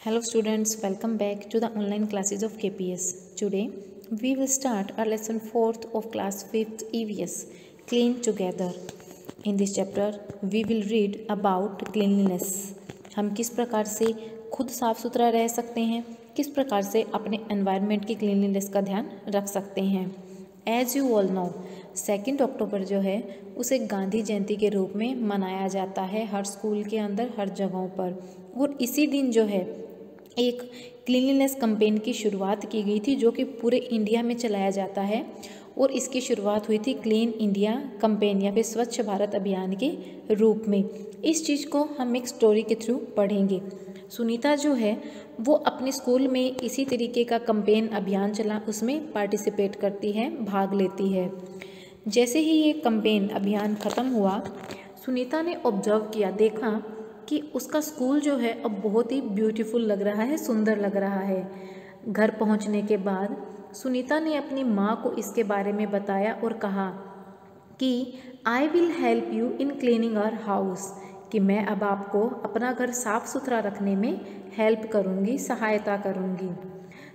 Hello students, welcome back to the online classes of KPS. Today we will start our lesson 4th of class 5th EVS, Clean Together. In this chapter we will read about cleanliness. हम किस प्रकार से खुद साफ सुथरा रह सकते हैं, किस प्रकार से अपने एनवायरनमेंट की क्लीनलीनेस का ध्यान रख सकते हैं। एज यू ऑल नो 2 अक्टूबर जो है उसे गांधी जयंती के रूप में मनाया जाता है हर स्कूल के अंदर, हर जगहों पर। और इसी दिन जो है एक क्लीनलीनेस कैंपेन की शुरुआत की गई थी जो कि पूरे इंडिया में चलाया जाता है। और इसकी शुरुआत हुई थी क्लीन इंडिया कैंपेन या फिर स्वच्छ भारत अभियान के रूप में। इस चीज़ को हम एक स्टोरी के थ्रू पढ़ेंगे। सुनीता जो है वो अपने स्कूल में इसी तरीके का कैंपेन अभियान चला, उसमें पार्टिसिपेट करती है, भाग लेती है। जैसे ही ये कैंपेन अभियान ख़त्म हुआ, सुनीता ने ऑब्जर्व किया, देखा कि उसका स्कूल जो है अब बहुत ही ब्यूटीफुल लग रहा है, सुंदर लग रहा है। घर पहुंचने के बाद सुनीता ने अपनी माँ को इसके बारे में बताया और कहा कि I will help you in cleaning our house, कि मैं अब आपको अपना घर साफ सुथरा रखने में हेल्प करूँगी, सहायता करूँगी।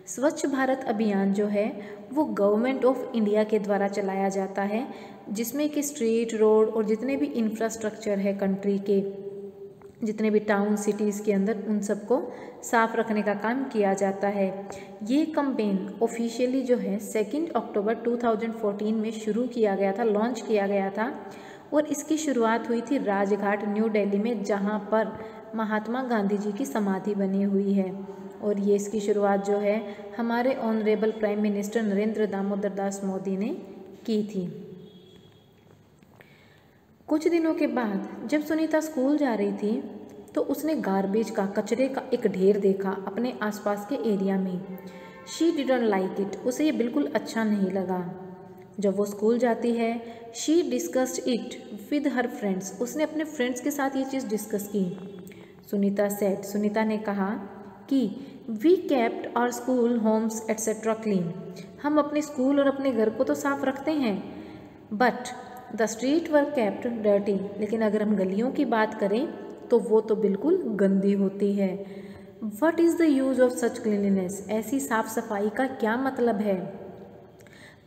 स्वच्छ भारत अभियान जो है वो गवर्नमेंट ऑफ इंडिया के द्वारा चलाया जाता है, जिसमें कि स्ट्रीट, रोड और जितने भी इंफ्रास्ट्रक्चर है कंट्री के, जितने भी टाउन सिटीज़ के अंदर, उन सबको साफ रखने का काम किया जाता है। ये कैंपेन ऑफिशियली जो है 2 अक्टूबर 2014 में शुरू किया गया था, लॉन्च किया गया था। और इसकी शुरुआत हुई थी राजघाट, न्यू दिल्ली में, जहाँ पर महात्मा गांधी जी की समाधि बनी हुई है। और ये इसकी शुरुआत जो है हमारे honourable prime minister Narendra Damodar Das Modi ने की थी। कुछ दिनों के बाद जब सुनीता स्कूल जा रही थी तो उसने गार्बेज का, कचरे का एक ढेर देखा अपने आसपास के एरिया में। शी डिडंट लाइक इट, उसे ये बिल्कुल अच्छा नहीं लगा। जब वो स्कूल जाती है, she discussed it with her friends, उसने अपने फ्रेंड्स के साथ ये चीज़ डिस्कस की। सुनीता ने कहा कि we kept our school, homes etcetera clean, हम अपने स्कूल और अपने घर को तो साफ रखते हैं, but the street were kept dirty, लेकिन अगर हम गलियों की बात करें तो वो तो बिल्कुल गंदी होती है। What is the use of such cleanliness, ऐसी साफ सफाई का क्या मतलब है।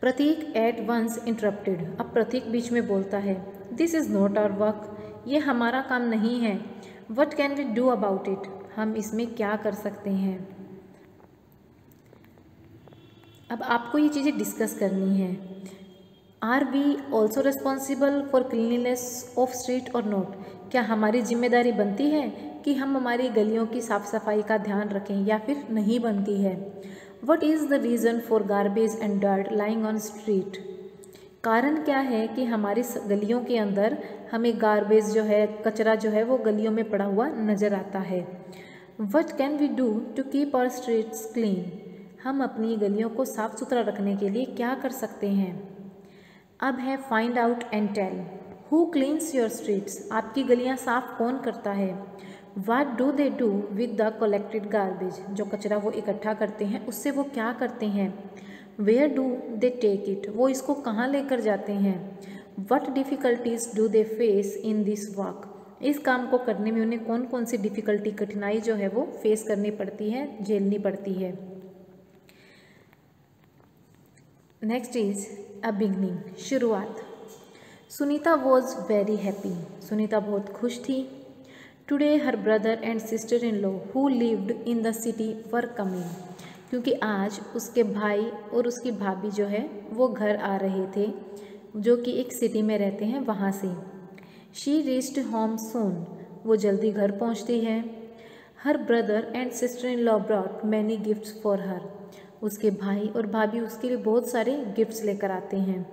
प्रतीक एट वंस इंटरप्टेड, अब प्रतीक बीच में बोलता है, this is not our work, ये हमारा काम नहीं है। What can we do about it, हम इसमें क्या कर सकते हैं। अब आपको ये चीज़ें डिस्कस करनी है। Are we also responsible for cleanliness of street or not, क्या हमारी जिम्मेदारी बनती है कि हम हमारी गलियों की साफ़ सफाई का ध्यान रखें या फिर नहीं बनती है। What is the reason for garbage and dirt lying on street, कारण क्या है कि हमारी गलियों के अंदर हमें गार्बेज जो है, कचरा जो है वो गलियों में पड़ा हुआ नज़र आता है। What can we do to keep our streets clean, हम अपनी गलियों को साफ़ सुथरा रखने के लिए क्या कर सकते हैं। अब है find out and tell, who cleans your streets, आपकी गलियां साफ कौन करता है। What do they do with the collected garbage, जो कचरा वो इकट्ठा करते हैं उससे वो क्या करते हैं। Where do they take it, वो इसको कहाँ लेकर जाते हैं। What difficulties do they face in this work, इस काम को करने में उन्हें कौन कौन सी डिफ़िकल्टी, कठिनाई जो है वो फेस करनी पड़ती है, झेलनी पड़ती है। नेक्स्ट इज अ बिगनिंग, शुरुआत। Sunita was very happy, Sunita बहुत खुश थी। Today her brother and sister in law who lived in the city were coming, क्योंकि आज उसके भाई और उसकी भाभी जो है वो घर आ रहे थे, जो कि एक सिटी में रहते हैं, वहाँ से। शी रीच्ड होम सून, वो जल्दी घर पहुँचती है। Her brother and sister in law brought many gifts for her, उसके भाई और भाभी उसके लिए बहुत सारे गिफ्ट्स लेकर आते हैं।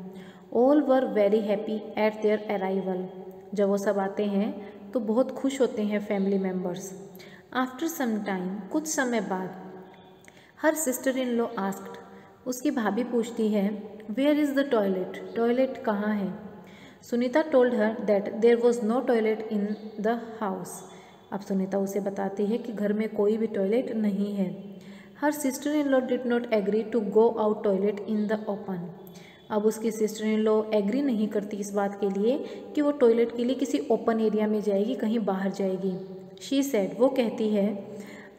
All were very happy at there arrival, जब वो सब आते हैं तो बहुत खुश होते हैं family members. After some time, कुछ समय बाद, her sister in law asked, उसकी भाभी पूछती है, where is the toilet, toilet कहाँ है। Sunita told her that there was no toilet in the house, अब सुनीता उसे बताती है कि घर में कोई भी टॉयलेट नहीं है। Her sister in law did not agree to go out toilet in the open, अब उसकी सिस्टर इन लॉ एग्री नहीं करती इस बात के लिए कि वो टॉयलेट के लिए किसी ओपन एरिया में जाएगी, कहीं बाहर जाएगी। शी सेड, वो कहती है,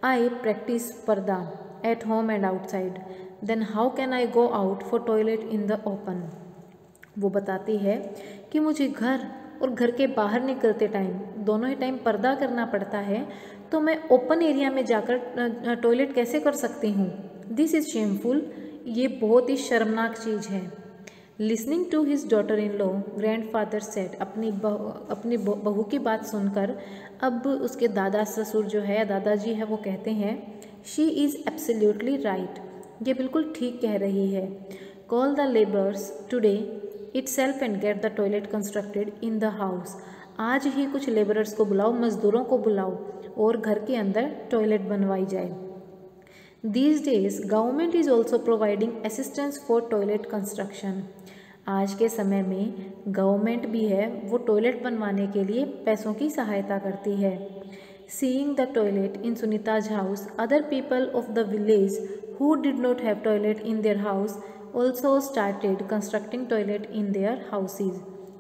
I practice parda at home and outside. Then how can I go out for toilet in the open? वो बताती है कि मुझे घर और घर के बाहर निकलते टाइम दोनों ही टाइम पर्दा करना पड़ता है, तो मैं ओपन एरिया में जाकर टॉयलेट कैसे कर सकती हूँ? दिस इज़ शेमफुल, ये बहुत ही शर्मनाक चीज़ है। Listening to his daughter in law, grandfather said, अपनी बहू की बात सुनकर अब उसके दादा ससुर जो है, दादाजी है, वो कहते हैं शी इज़ एब्सोल्युटली राइट, ये बिल्कुल ठीक कह रही है। Call the labours today itself and get the toilet constructed in the house. आज ही कुछ लेबरर्स को बुलाओ, मजदूरों को बुलाओ और घर के अंदर टॉयलेट बनवाई जाए। These days government is also providing assistance for toilet construction. आज के समय में गवर्नमेंट भी है, वो टॉयलेट बनवाने के लिए पैसों की सहायता करती है। Seeing the toilet in Sunita's house, other people of the village who did not have toilet in their house also started constructing toilet in their houses.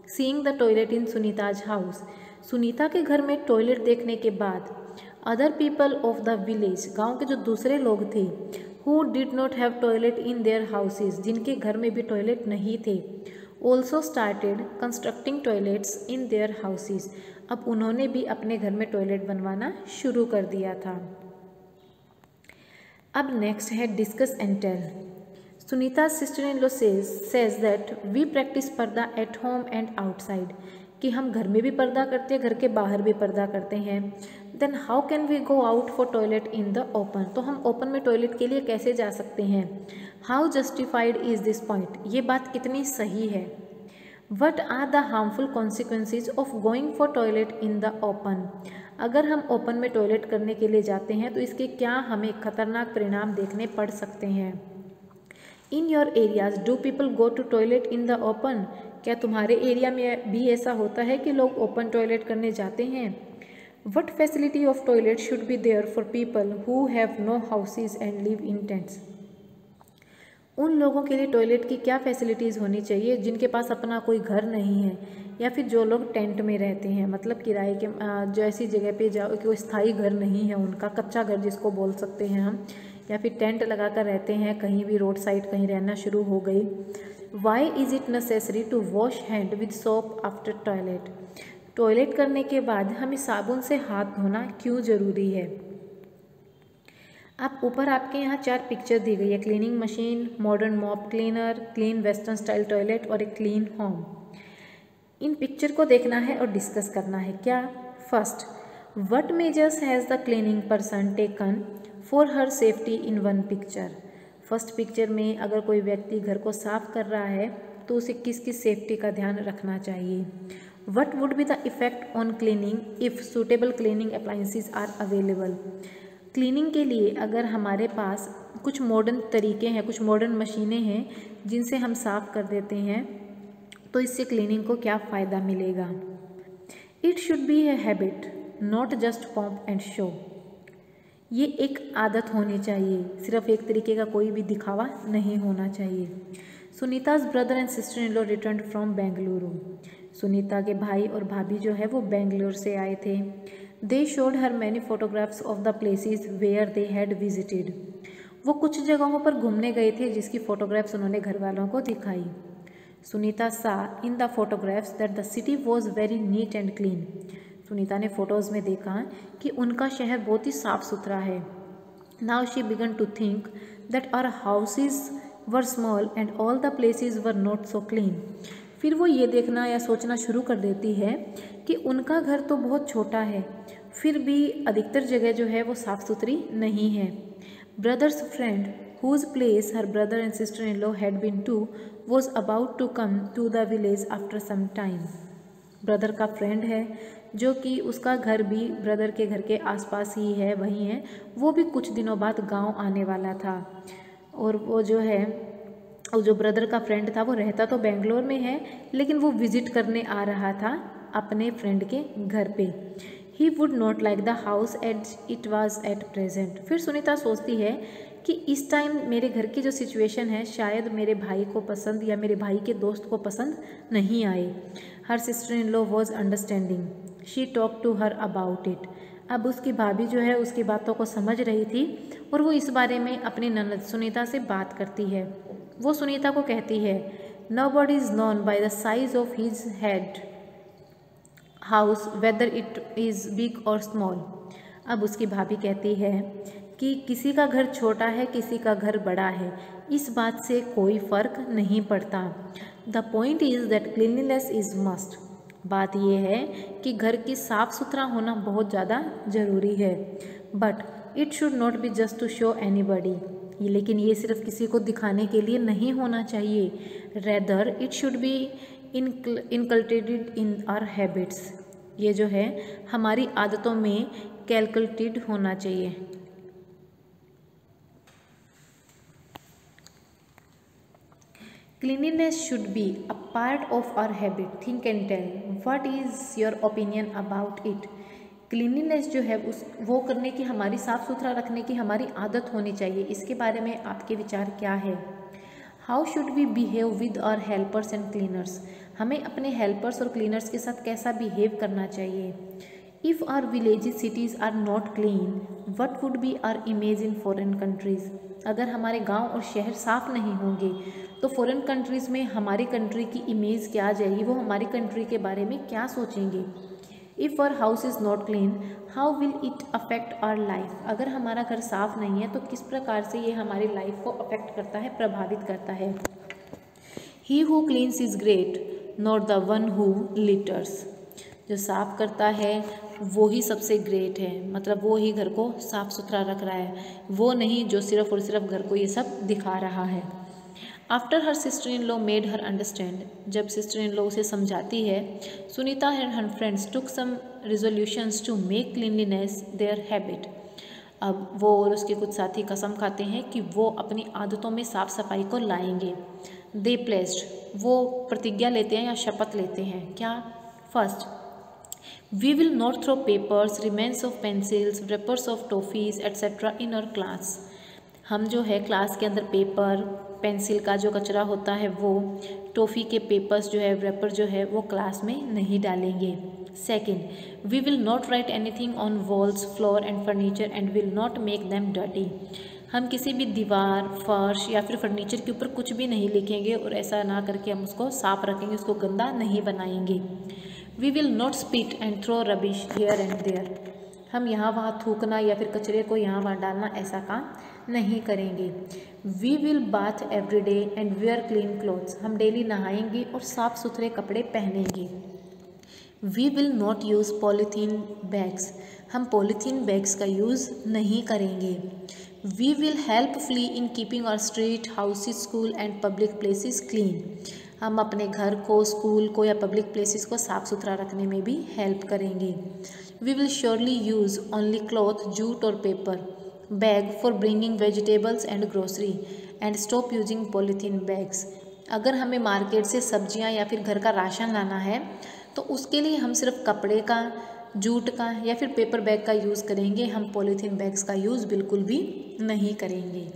Seeing the toilet in Sunita's house, Sunita के घर में toilet देखने के बाद other people of the village, गांव के जो दूसरे लोग थे, who did not have toilet in their houses, जिनके घर में भी टॉयलेट नहीं थे, also started constructing toilets in their houses. अब उन्होंने भी अपने घर में टॉयलेट बनवाना शुरू कर दिया था। अब नेक्स्ट है discuss and tell. Sunita's sister-in-law says that we practice पर्दा at home and outside, कि हम घर में भी पर्दा करते हैं, घर के बाहर भी पर्दा करते हैं। Then how can we go out for toilet in the open? तो हम ओपन में टॉयलेट के लिए कैसे जा सकते हैं? How justified is this point? ये बात कितनी सही है? What are the harmful consequences of going for toilet in the open? अगर हम ओपन में टॉयलेट करने के लिए जाते हैं तो इसके क्या हमें खतरनाक परिणाम देखने पड़ सकते हैं? In your areas do people go to toilet in the open? क्या तुम्हारे एरिया में भी ऐसा होता है कि लोग ओपन टॉयलेट करने जाते हैं? What facility of toilet should be there for people who have no houses and live in tents? उन लोगों के लिए टॉयलेट की क्या फैसिलिटीज़ होनी चाहिए जिनके पास अपना कोई घर नहीं है, या फिर जो लोग टेंट में रहते हैं, मतलब किराए के जो ऐसी जगह पे जाओ कि कोई स्थायी घर नहीं है उनका, कच्चा घर जिसको बोल सकते हैं हम, या फिर टेंट लगा कर रहते हैं, कहीं भी रोड साइड कहीं रहना शुरू हो गई। Why is it necessary to wash hand with soap after toilet? Toilet करने के बाद हमें साबुन से हाथ धोना क्यों ज़रूरी है? अब ऊपर आपके यहाँ 4 पिक्चर दी गई है, cleaning machine, modern mop cleaner, clean western style toilet और एक क्लीन होम। इन पिक्चर को देखना है और डिस्कस करना है। क्या? First, what measures has the cleaning person taken for her safety in one picture? First picture में अगर कोई व्यक्ति घर को साफ कर रहा है तो उसे किस किस सेफ्टी का ध्यान रखना चाहिए? What would be the effect on cleaning if suitable cleaning appliances are available? Cleaning के लिए अगर हमारे पास कुछ मॉडर्न तरीके हैं, कुछ मॉडर्न मशीनें हैं जिनसे हम साफ़ कर देते हैं, तो इससे क्लीनिंग को क्या फ़ायदा मिलेगा? It should be a habit not just pomp and show. ये एक आदत होनी चाहिए, सिर्फ एक तरीके का कोई भी दिखावा नहीं होना चाहिए। Sunita's brother and sister in law return from Bengaluru. Sunita के भाई और भाभी जो है वो बेंगलुरु से आए थे। They showed her many photographs of the places where they had visited. वो कुछ जगहों पर घूमने गए थे जिसकी फ़ोटोग्राफ्स उन्होंने घर वालों को दिखाई। सुनीता सा in the photographs that the city was very neat and clean. Sunita ने फ़ोटोज़ में देखा कि उनका शहर बहुत ही साफ़ सुथरा है। Now she began to think that our houses were small and all the places were not so clean. फिर वो ये देखना या सोचना शुरू कर देती है कि उनका घर तो बहुत छोटा है, फिर भी अधिकतर जगह जो है वो साफ़ सुथरी नहीं है। Brothers friend whose place her brother and sister-in-law had been to was about to come to the village after some time. Brother का फ्रेंड है जो कि उसका घर भी ब्रदर के घर के आसपास ही है, वहीं है, वो भी कुछ दिनों बाद गांव आने वाला था। और वो जो है, जो ब्रदर का फ्रेंड था वो रहता तो बेंगलोर में है, लेकिन वो विजिट करने आ रहा था अपने फ्रेंड के घर पे। He would not like the house as it was at present. फिर सुनीता सोचती है कि इस टाइम मेरे घर की जो सिचुएशन है शायद मेरे भाई को पसंद या मेरे भाई के दोस्त को पसंद नहीं आए। Her sister in law was understanding. She talk to her about it. अब उसकी भाभी जो है उसकी बातों को समझ रही थी और वो इस बारे में अपनी ननद सुनीता से बात करती है। वो सुनीता को कहती है, nobody is known by the size of his head house whether it is big और स्मॉल। अब उसकी भाभी कहती है कि किसी का घर छोटा है, किसी का घर बड़ा है, इस बात से कोई फ़र्क नहीं पड़ता। The point is that cleanliness is must. बात यह है कि घर की साफ़ सुथरा होना बहुत ज़्यादा ज़रूरी है। But it should not be just to show anybody. लेकिन ये सिर्फ किसी को दिखाने के लिए नहीं होना चाहिए। Rather it should be inculcated in our habits. ये जो है हमारी आदतों में कैलकुलेटेड होना चाहिए। Cleanliness should be a part of our habit. Think and tell. What is your opinion about it? Cleanliness जो है वो करने की, हमारी साफ़ सुथरा रखने की हमारी आदत होनी चाहिए। इसके बारे में आपके विचार क्या है? How should we behave with our helpers and cleaners? हमें अपने हेल्पर्स और क्लीनर्स के साथ कैसा बिहेव करना चाहिए? If our villages, cities are not clean, what would be our image in foreign countries? अगर हमारे गांव और शहर साफ़ नहीं होंगे तो फॉरेन कंट्रीज़ में हमारी कंट्री की इमेज क्या आ जाएगी, वो हमारी कंट्री के बारे में क्या सोचेंगे? If our house is not clean, how will it affect our life? अगर हमारा घर साफ़ नहीं है तो किस प्रकार से ये हमारी लाइफ को अफेक्ट करता है, प्रभावित करता है? He who cleans is great, not the one who litres. जो साफ़ करता है वो ही सबसे ग्रेट है, मतलब वो ही घर को साफ़ सुथरा रख रहा है, वो नहीं जो सिर्फ और सिर्फ घर को ये सब दिखा रहा है। After her sister in law made her understand, जब सिस्टर इन लॉ उसे समझाती है, Sunita and her friends took some resolutions to make cleanliness their habit. अब वो और उसके कुछ साथी कसम खाते हैं कि वो अपनी आदतों में साफ़ सफाई को लाएंगे। दे प्लेस्ड, वो प्रतिज्ञा लेते हैं या शपथ लेते हैं। क्या? First, we will not throw papers, remains of pencils, wrappers of toffees etcetera in our class. हम जो है क्लास के अंदर पेपर, पेंसिल का जो कचरा होता है वो, टॉफ़ी के पेपर्स जो है, रेपर जो है वो क्लास में नहीं डालेंगे। Second, we will not write anything on walls, floor and furniture and will not make them dirty. हम किसी भी दीवार, फर्श या फिर फर्नीचर के ऊपर कुछ भी नहीं लिखेंगे और ऐसा ना करके हम उसको साफ रखेंगे, उसको गंदा नहीं बनाएंगे। We will not spit and throw rubbish here and there. हम यहाँ वहाँ थूकना या फिर कचरे को यहाँ वहाँ डालना ऐसा काम नहीं करेंगे। We will bath every day and wear clean clothes. हम डेली नहाएंगे और साफ़ सुथरे कपड़े पहनेंगे। We will not use polythene bags. हम पॉलीथीन बैग्स का यूज़ नहीं करेंगे। We will help fully in keeping our street, houses, school and public places clean. हम अपने घर को, स्कूल को या पब्लिक प्लेसेस को साफ़ सुथरा रखने में भी हेल्प करेंगे। We will surely use only cloth, jute और paper bag for bringing vegetables and grocery and stop using polythene bags. अगर हमें मार्केट से सब्जियां या फिर घर का राशन लाना है तो उसके लिए हम सिर्फ कपड़े का, जूट का या फिर पेपर बैग का यूज़ करेंगे। हम पॉलीथीन बैग्स का यूज़ बिल्कुल भी नहीं करेंगे।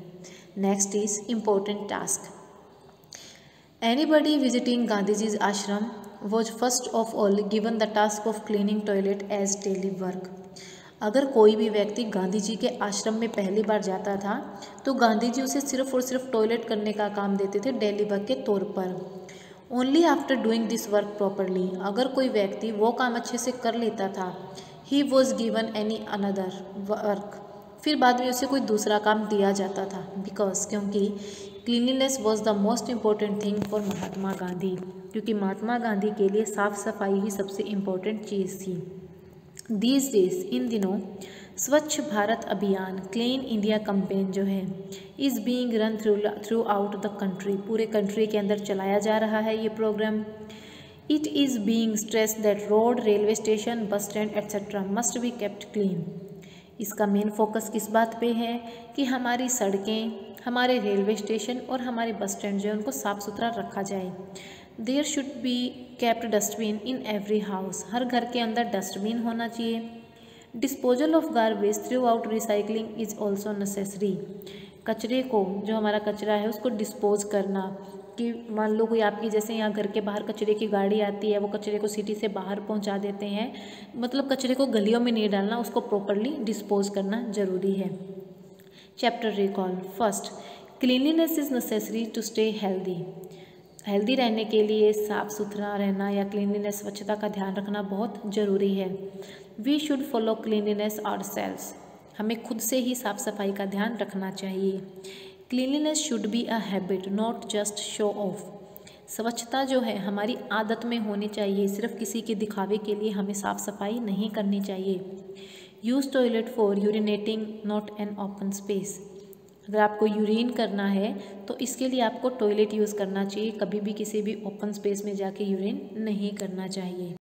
Next is important task. Anybody visiting Gandhiji's ashram was first of all given the task of cleaning toilet as daily work. अगर कोई भी व्यक्ति गांधी जी के आश्रम में पहली बार जाता था तो गांधी जी उसे सिर्फ और सिर्फ टॉयलेट करने का काम देते थे डेली वर्क के तौर पर। Only after doing this work properly, अगर कोई व्यक्ति वो काम अच्छे से कर लेता था, he was given any another work, फिर बाद में उसे कोई दूसरा काम दिया जाता था। बिकॉज, क्योंकि cleanliness was the most important thing for Mahatma Gandhi, क्योंकि महात्मा गांधी के लिए साफ़ सफाई ही सबसे इम्पोर्टेंट चीज़ थी। दीज डेज, इन दिनों, स्वच्छ भारत अभियान, क्लीन इंडिया कैंपेन जो है, is being run throughout the country, पूरे कंट्री के अंदर चलाया जा रहा है ये programme. It is being stress that road, railway station, bus stand etcetera must be kept clean. इसका मेन फोकस किस बात पे है कि हमारी सड़कें, हमारे रेलवे स्टेशन और हमारे बस स्टैंड जो है उनको साफ़ सुथरा रखा जाए। There should be kept dustbin in every house, हर घर के अंदर डस्टबिन होना चाहिए। Disposal of garbage throughout recycling is also necessary, कचरे को, जो हमारा कचरा है उसको डिस्पोज करना कि मान लो कोई आपकी जैसे यहाँ घर के बाहर कचरे की गाड़ी आती है, वो कचरे को सिटी से बाहर पहुँचा देते हैं। मतलब कचरे को गलियों में नहीं डालना, उसको प्रॉपरली डिस्पोज करना ज़रूरी है। Chapter recall. First, cleanliness is necessary to stay healthy. Healthy रहने के लिए साफ़ सुथरा रहना या क्लीनलीनेस स्वच्छता का ध्यान रखना बहुत ज़रूरी है। We should follow cleanliness ourselves. हमें खुद से ही साफ़ सफाई का ध्यान रखना चाहिए। Cleanliness should be a habit not just show off. स्वच्छता जो है हमारी आदत में होनी चाहिए, सिर्फ किसी के दिखावे के लिए हमें साफ़ सफाई नहीं करनी चाहिए। Use toilet for urinating not an open space. अगर आपको यूरिन करना है तो इसके लिए आपको टॉयलेट यूज़ करना चाहिए, कभी भी किसी भी ओपन स्पेस में जाके यूरिन नहीं करना चाहिए।